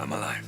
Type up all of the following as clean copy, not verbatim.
I'm alive.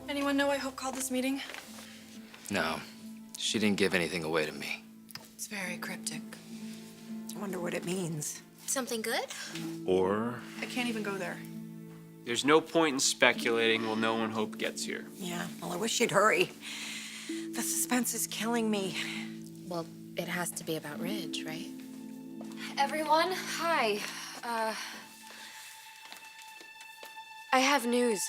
Anyone know why Hope called this meeting? No, she didn't give anything away to me. It's very cryptic. I wonder what it means. Something good? Or I can't even go there. There's no point in speculating. We'll know when Hope gets here. Yeah, well, I wish she'd hurry. The suspense is killing me. Well, it has to be about Ridge, right? Everyone, hi. I have news.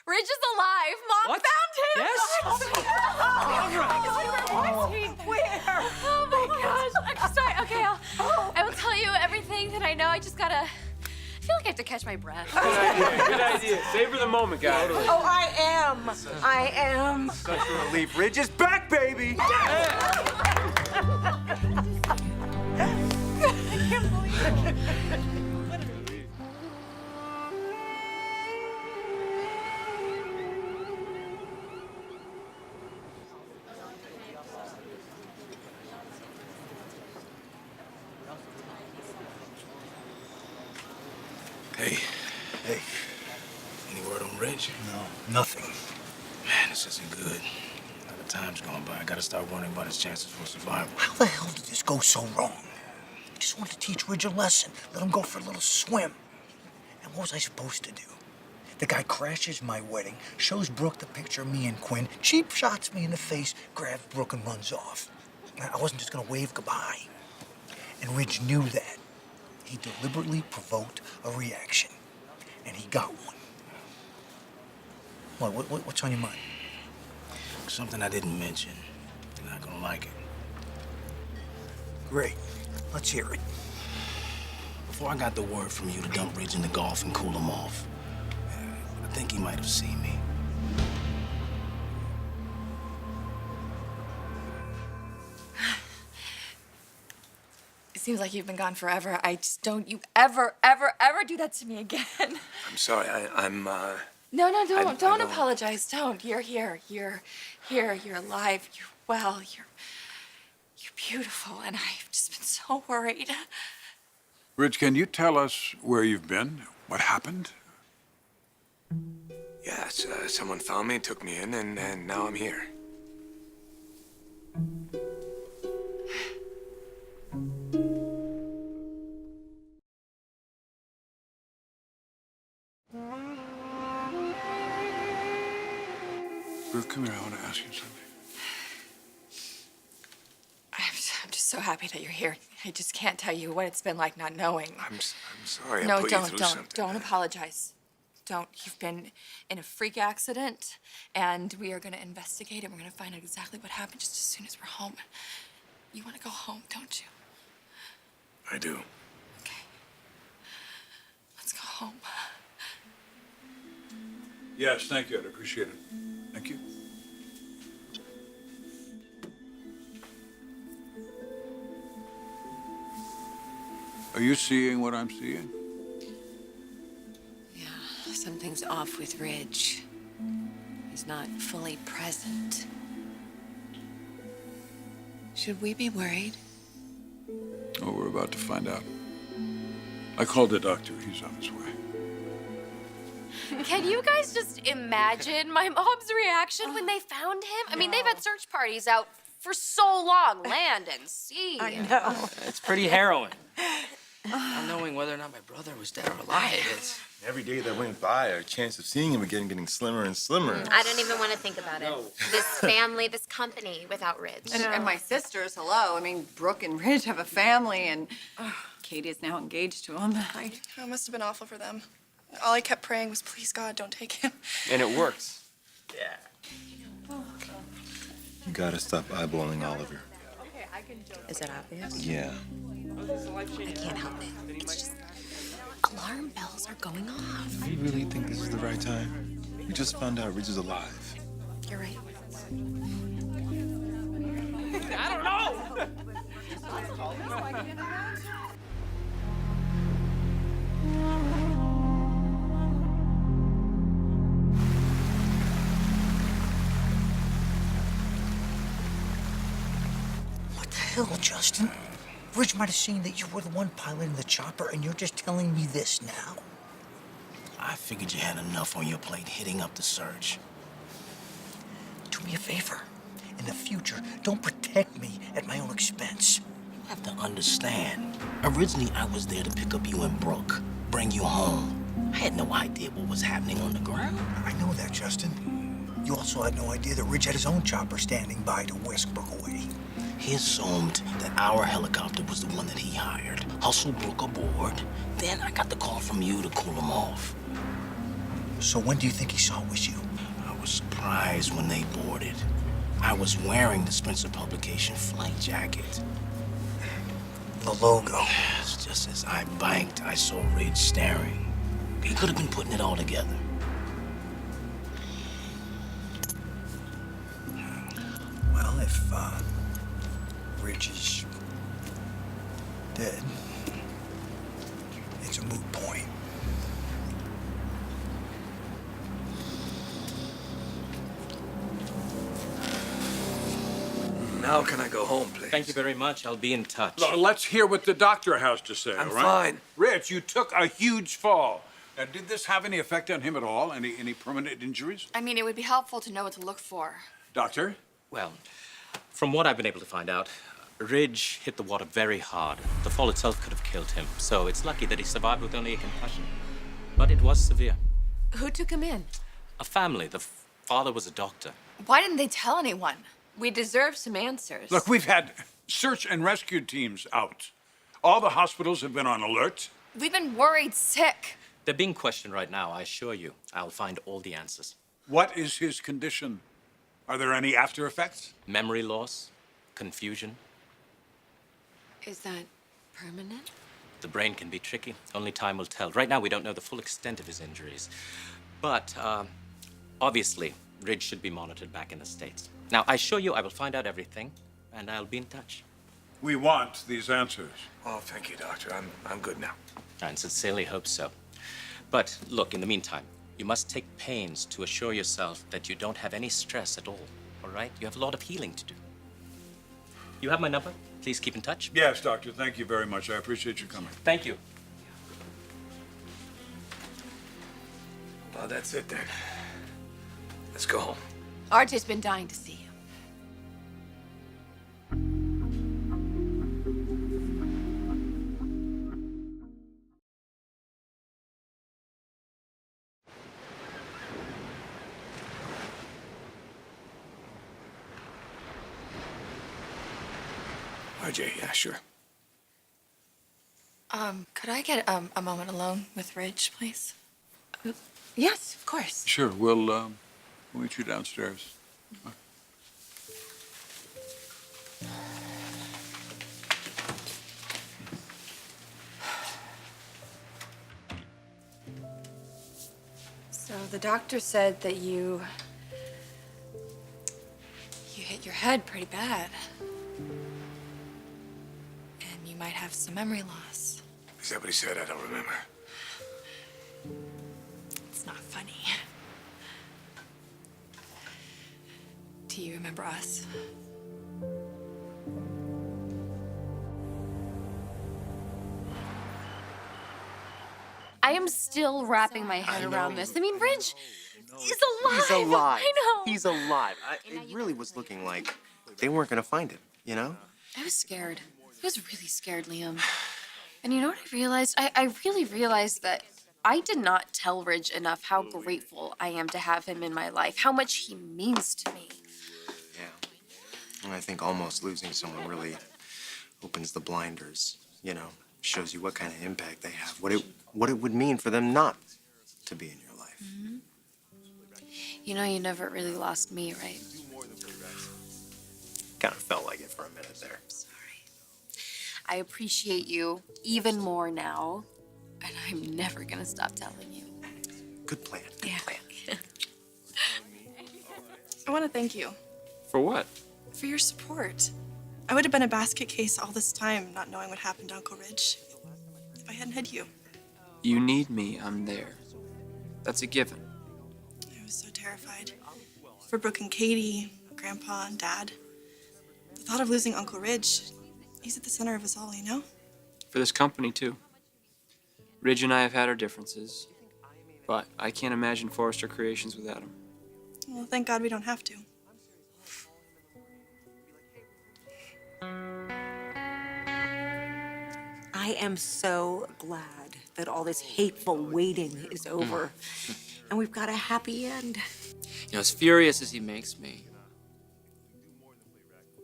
Ridge is alive! Mom What? found him! Yes? Where? Oh my gosh. Okay, sorry. Okay, I will tell you everything that I know. I just gotta... I feel like I have to catch my breath. Good idea. Savor the moment, guys. Oh, I am. I am. such a relief. Ridge is back, baby! Hey. Hey. Any word on Ridge? No, nothing. Man, this isn't good. Now the time's gone by. I gotta start worrying about his chances for survival. How the hell did this go so wrong? I just wanted to teach Ridge a lesson. Let him go for a little swim. And what was I supposed to do? The guy crashes my wedding, shows Brooke the picture of me and Quinn, cheap shots me in the face, grabs Brooke and runs off. I wasn't just gonna wave goodbye. And Ridge knew that. He deliberately provoked a reaction, and he got one. What's on your mind? Something I didn't mention. You're not gonna like it. Great. Let's hear it. Before I got the word from you to dump Ridge in the Gulf and cool him off, I think he might have seen me. It seems like you've been gone forever. I just don't you ever, ever, ever do that to me again. I'm sorry. I'm No, I don't don't- apologize. Don't. You're here. You're here. You're alive. You're well. You're beautiful. And I've just been so worried. Ridge, can you tell us where you've been? What happened? Yes, someone found me, took me in, and now I'm here. Brooke, come here. I want to ask you something. I'm just so happy that you're here. I just can't tell you what it's been like not knowing. I'm sorry. I No, put you through something. don't apologize. Don't. You've been in a freak accident, and we are going to investigate, and we're going to find out exactly what happened just as soon as we're home. You want to go home, don't you? I do. Okay. Let's go home. Yes, thank you. I'd appreciate it. Thank you. Are you seeing what I'm seeing? Yeah, something's off with Ridge. He's not fully present. Should we be worried? Oh, we're about to find out. I called the doctor. He's on his way. Can you guys just imagine my mom's reaction when they found him? I mean, they've had search parties out for so long, land and sea. I know. It's pretty harrowing. Not knowing whether or not my brother was dead or alive. It's... Every day that went by, our chance of seeing him again getting slimmer and slimmer. I don't even want to think about it. This family, this company without Ridge. And my sisters, hello. I mean, Brooke and Ridge have a family, and Katie is now engaged to him. It must have been awful for them. All I kept praying was, please, God, don't take him. And it works. You gotta stop eyeballing Oliver. Is it obvious? Yeah. I can't help it. It's just alarm bells are going off. Do you really think this is the right time? We just found out Ridge is alive. You're right. I don't know! What the hell, Justin? Ridge might have seen that you were the one piloting the chopper, and you're just telling me this now. I figured you had enough on your plate hitting up the search. Do me a favor. In the future, don't protect me at my own expense. You have to understand. Originally, I was there to pick up you and Brooke, bring you home. I had no idea what was happening on the ground. I know that, Justin. You also had no idea that Ridge had his own chopper standing by to whisk Brooke away. He assumed that our helicopter was the one that he hired, hustled Brooke aboard. Then I got the call from you to cool him off. So when do you think he saw it was you? I was surprised when they boarded. I was wearing the Spencer publication flight jacket. The logo. Yes, just as I banked, I saw Ridge staring. He could have been putting it all together. Well, if Ridge is dead, it's a moot point. Now can I go home, please? Thank you very much. I'll be in touch. Let's hear what the doctor has to say, I'm all right? fine. Rich, you took a huge fall. Now, did this have any effect on him at all? Any permanent injuries? I mean, it would be helpful to know what to look for. Doctor? Well, from what I've been able to find out, Ridge hit the water very hard. The fall itself could have killed him, so it's lucky that he survived with only a concussion. But it was severe. Who took him in? A family. The father was a doctor. Why didn't they tell anyone? We deserve some answers. Look, we've had search and rescue teams out. All the hospitals have been on alert. We've been worried sick. They're being questioned right now, I assure you. I'll find all the answers. What is his condition? Are there any after effects? Memory loss, confusion. Is that permanent? The brain can be tricky. Only time will tell. Right now, we don't know the full extent of his injuries. But, obviously, Ridge should be monitored back in the States. Now, I assure you I will find out everything, and I'll be in touch. We want these answers. Oh, thank you, Doctor. I'm good now. I sincerely hope so. But, look, in the meantime, you must take pains to assure yourself that you don't have any stress at all right? You have a lot of healing to do. You have my number? Please keep in touch. Yes, Doctor. Thank you very much. I appreciate you coming. Thank you. Well, that's it then. Let's go home. RJ's been dying to see you. RJ, yeah, sure. Could I get a moment alone with Ridge, please? Yes, of course. Sure. We'll meet you downstairs. So the doctor said that you hit your head pretty bad. And you might have some memory loss. Is that what he said? I don't remember. It's not funny. Do you remember us? I am still wrapping my head around this. I mean, Ridge is alive. He's alive. I know. He's alive. It really was looking like they weren't gonna find him, you know? I was scared. I was really scared, Liam. And you know what I realized? I really realized that I did not tell Ridge enough how grateful I am to have him in my life, how much he means to me. Yeah. And I think almost losing someone really opens the blinders, you know, shows you what kind of impact they have, what it would mean for them not to be in your life. Mm-hmm. You know, you never really lost me, right? Kind of felt like it for a minute there. Sorry. I appreciate you even more now, and I'm never gonna stop telling you. Good plan. Good plan. I want to thank you For what? for your support. I would have been a basket case all this time, not knowing what happened to Uncle Ridge, if I hadn't had you. You need me, I'm there. That's a given. I was so terrified. For Brooke and Katie, Grandpa and Dad. The thought of losing Uncle Ridge, he's at the center of us all, you know? For this company, too. Ridge and I have had our differences, but I can't imagine Forrester Creations without him. Well, thank God we don't have to. I am so glad that all this hateful waiting is over and we've got a happy end. You know, as furious as he makes me,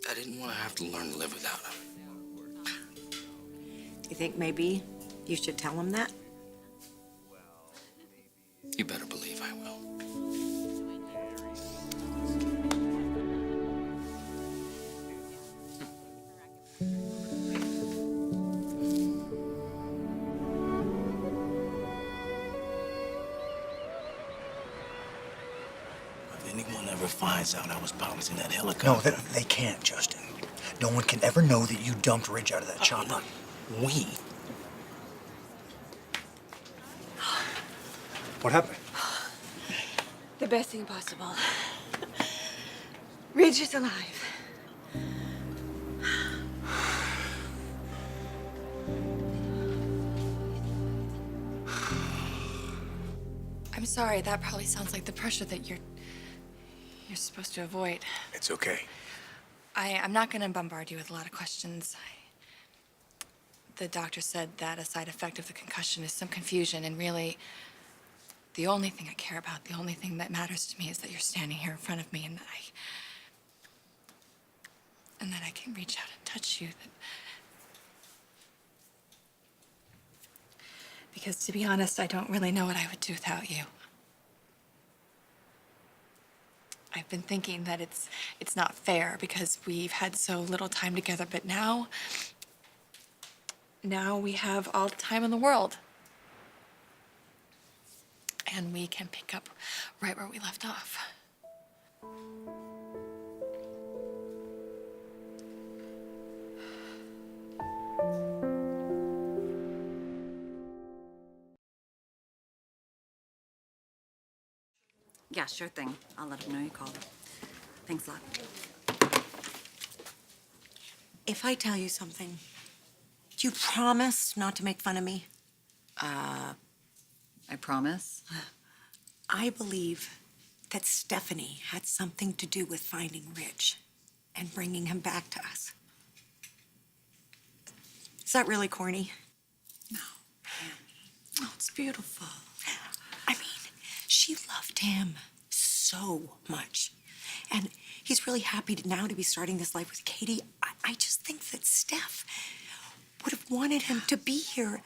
I didn't want to have to learn to live without him. You think maybe you should tell him that? You better believe I will. If anyone ever finds out I was piloting that No, helicopter... they can't, Justin. No one can ever know that you dumped Ridge out of that chopper. Look, we... What happened? The best thing possible. Ridge is alive. I'm sorry, that probably sounds like the pressure that you're supposed to avoid. It's okay. I'm not gonna bombard you with a lot of questions. The doctor said that a side effect of the concussion is some confusion, and really, the only thing I care about, the only thing that matters to me is that you're standing here in front of me and that I can reach out and touch you. Because to be honest, I don't really know what I would do without you. I've been thinking that it's not fair because we've had so little time together, but now we have all the time in the world. And we can pick up right where we left off. Yeah, sure thing. I'll let him know you called. Thanks a lot. If I tell you something, do you promise not to make fun of me? I promise. I believe that Stephanie had something to do with finding Ridge and bringing him back to us. Is that really corny? No. Oh, it's beautiful. I mean, she loved him so much. And he's really happy now to be starting this life with Katie. I just think that Steph would have wanted him to be here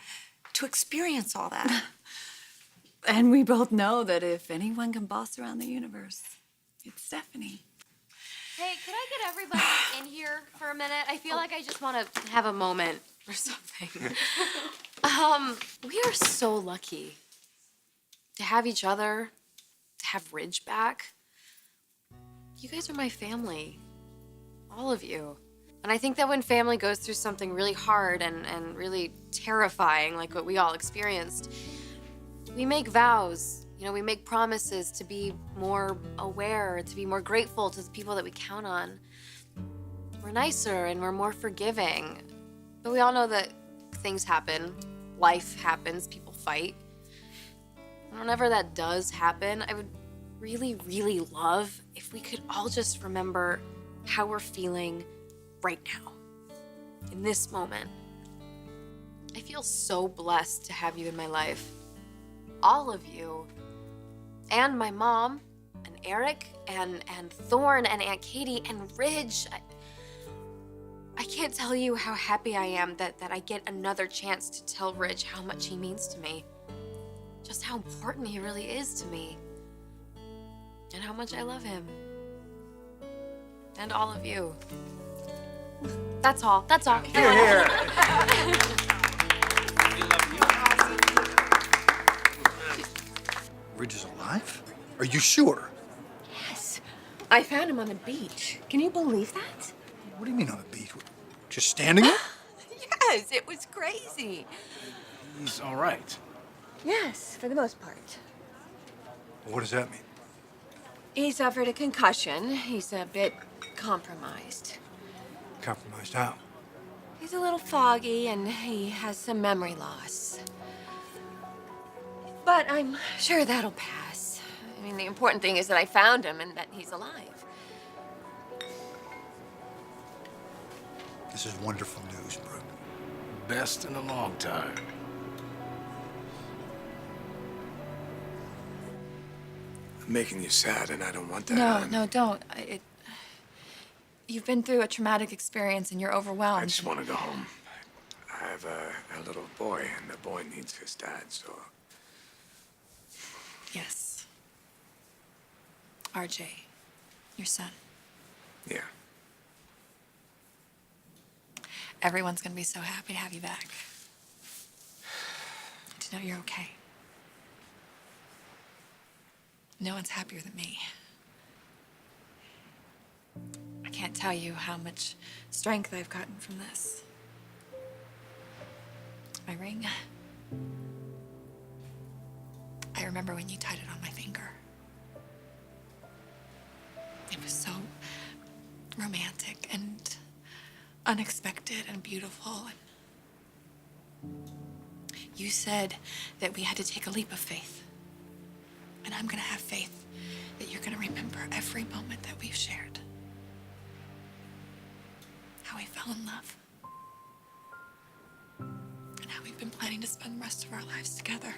to experience all that. And we both know that if anyone can boss around the universe, it's Stephanie. Hey, could I get everybody in here for a minute? I feel like I just want to have a moment or something. We are so lucky to have each other, to have Ridge back. You guys are my family, all of you. And I think that when family goes through something really hard and really terrifying, like what we all experienced, we make vows, you know, we make promises to be more aware, to be more grateful to the people that we count on. We're nicer and we're more forgiving. But we all know that things happen, life happens, people fight. And whenever that does happen, I would really, really love if we could all just remember how we're feeling right now, in this moment. I feel so blessed to have you in my life. All of you. And my mom, and Eric, and Thorne, and Aunt Katie, and Ridge. I can't tell you how happy I am that I get another chance to tell Ridge how much he means to me. Just how important he really is to me. And how much I love him. And all of you. That's all. That's all. Here, here. Ridge is alive? Are you sure? Yes. I found him on the beach. Can you believe that? What do you mean on the beach? Just standing there? Yes, it was crazy. He's all right. Yes, for the most part. What does that mean? He suffered a concussion. He's a bit compromised. Compromised how? He's a little foggy and he has some memory loss. But I'm sure that'll pass. I mean, the important thing is that I found him and that he's alive. This is wonderful news, Brooke. Best in a long time. I'm making you sad, and I don't want that. No, don't. You've been through a traumatic experience and you're overwhelmed. I just want to go home. I have a little boy, and the boy needs his dad, so... Yes. RJ, your son. Yeah. Everyone's gonna be so happy to have you back. To know you're okay. No one's happier than me. I can't tell you how much strength I've gotten from this. My ring. I remember when you tied it on my finger. It was so romantic and unexpected and beautiful. And you said that we had to take a leap of faith. And I'm gonna have faith that you're gonna remember every moment that we've shared. How we fell in love. And how we've been planning to spend the rest of our lives together.